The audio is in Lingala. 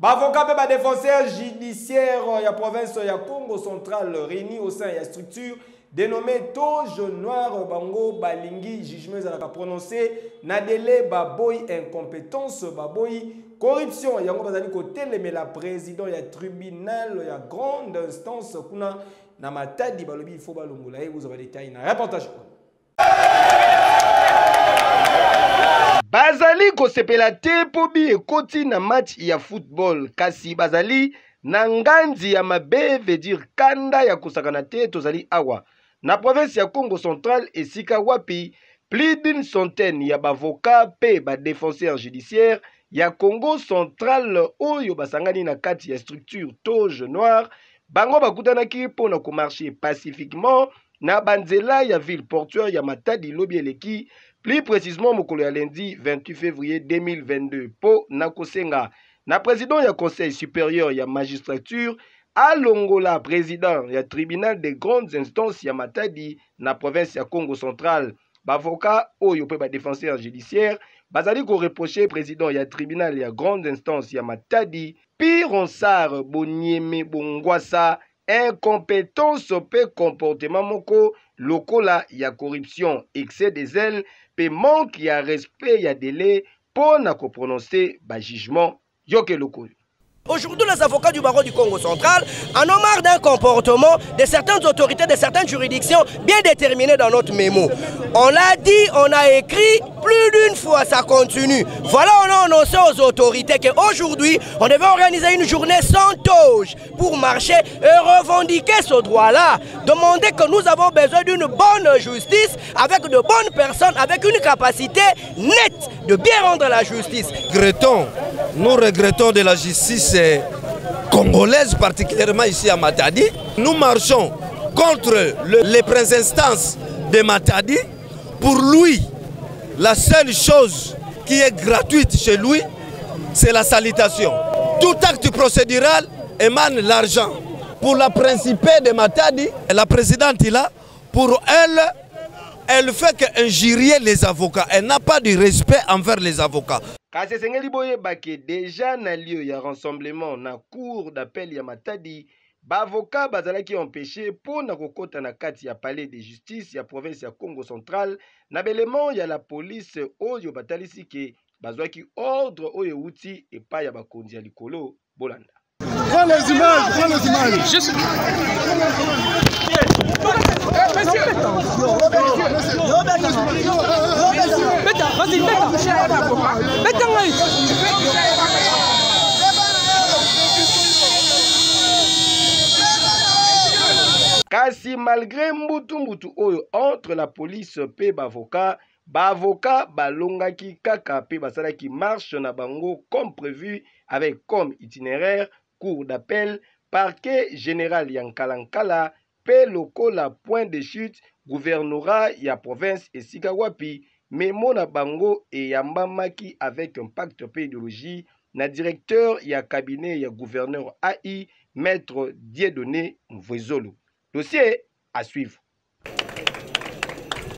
Bavoka pe ba défenseur judiciaire ya province ya Congo central réunis au sein de la structure dénommée Toge Noir Bango Balingi jugement za prononcé na délai baboy incompétence baboy corruption yango bazali ko telemela président ya tribunal ya grande instance kuna na Matadi balobi il faut balongola et vous avez des détails na reportage. Bazali kosepela te po bi ekoti na match ya football kasi bazali na nganzi ya mabe veut dire kanda ya kosakana te tozali awa na province ya Congo central esika wapi plus d'une centaine ya bavoka pe ba défenseur judiciaire ya Congo central oyo basangani na kati ya structure Toge Noir bango bakutanaki pona ko marcher pacifiquement na banzela ya ville portuaire ya Matadi lobi eleki. Plus précisément, mokolo ya lundi 28 février 2022, po nakosenga na président ya conseil supérieur ya magistrature alongola président ya tribunal de grandes instances ya Matadi na province ya Congo central. Bavoka oyo pe ba défenseur judiciaire bazali ko reprocher président ya tribunal ya grandes instances ya Matadi Pironsar Bonyeme Bongwasa incompétence pe comportement moko lokola ya corruption excès des ailes pe manque ya respect ya délai pour na ko prononcer ba jugement yoke lokola. Aujourd'hui, les avocats du barreau du Congo central en ont marre d'un comportement de certaines autorités, de certaines juridictions bien déterminées dans notre mémo. On l'a dit, on a écrit plus d'une fois, ça continue. Voilà, on a annoncé aux autorités qu'aujourd'hui, on devait organiser une journée sans toge pour marcher et revendiquer ce droit-là. Demander que nous avons besoin d'une bonne justice, avec de bonnes personnes, avec une capacité nette de bien rendre la justice. Nous regrettons de la justice congolaise, particulièrement ici à Matadi. Nous marchons contre les premières instances de Matadi. Pour lui, la seule chose qui est gratuite chez lui, c'est la salutation. Tout acte procédural émane l'argent. Pour la principale de Matadi, la présidente est là, pour elle fait qu'injurier les avocats. Elle n'a pas de respect envers les avocats. Kasi sengeli boye bake déjà na lieu ya rassemblement na cour d'appel ya Matadi, bavoka bazalaki empêché pour na kokota na kati ya palais de justice ya province ya Congo central na belement ya la police oyo batalisi ke bazwaki ordre oyo uti epa ya bakonzi ya likolo bolanda. Prends les images, Juste... Kasi malgré mbutu oyo entre la police pe bavoka balongaki kaka pe basalaki marche na bango comme prévu avec comme itinéraire cour d'appel parquet général ya Nkalankala pe lokola point de chute gouvernorat ya province esika wapi memo na bango eyambamaki avec un pacte pe idéologie na directeur ya cabinet ya gouverneur AI maître Dieudonné Mvwezolo. Dossier à suivre.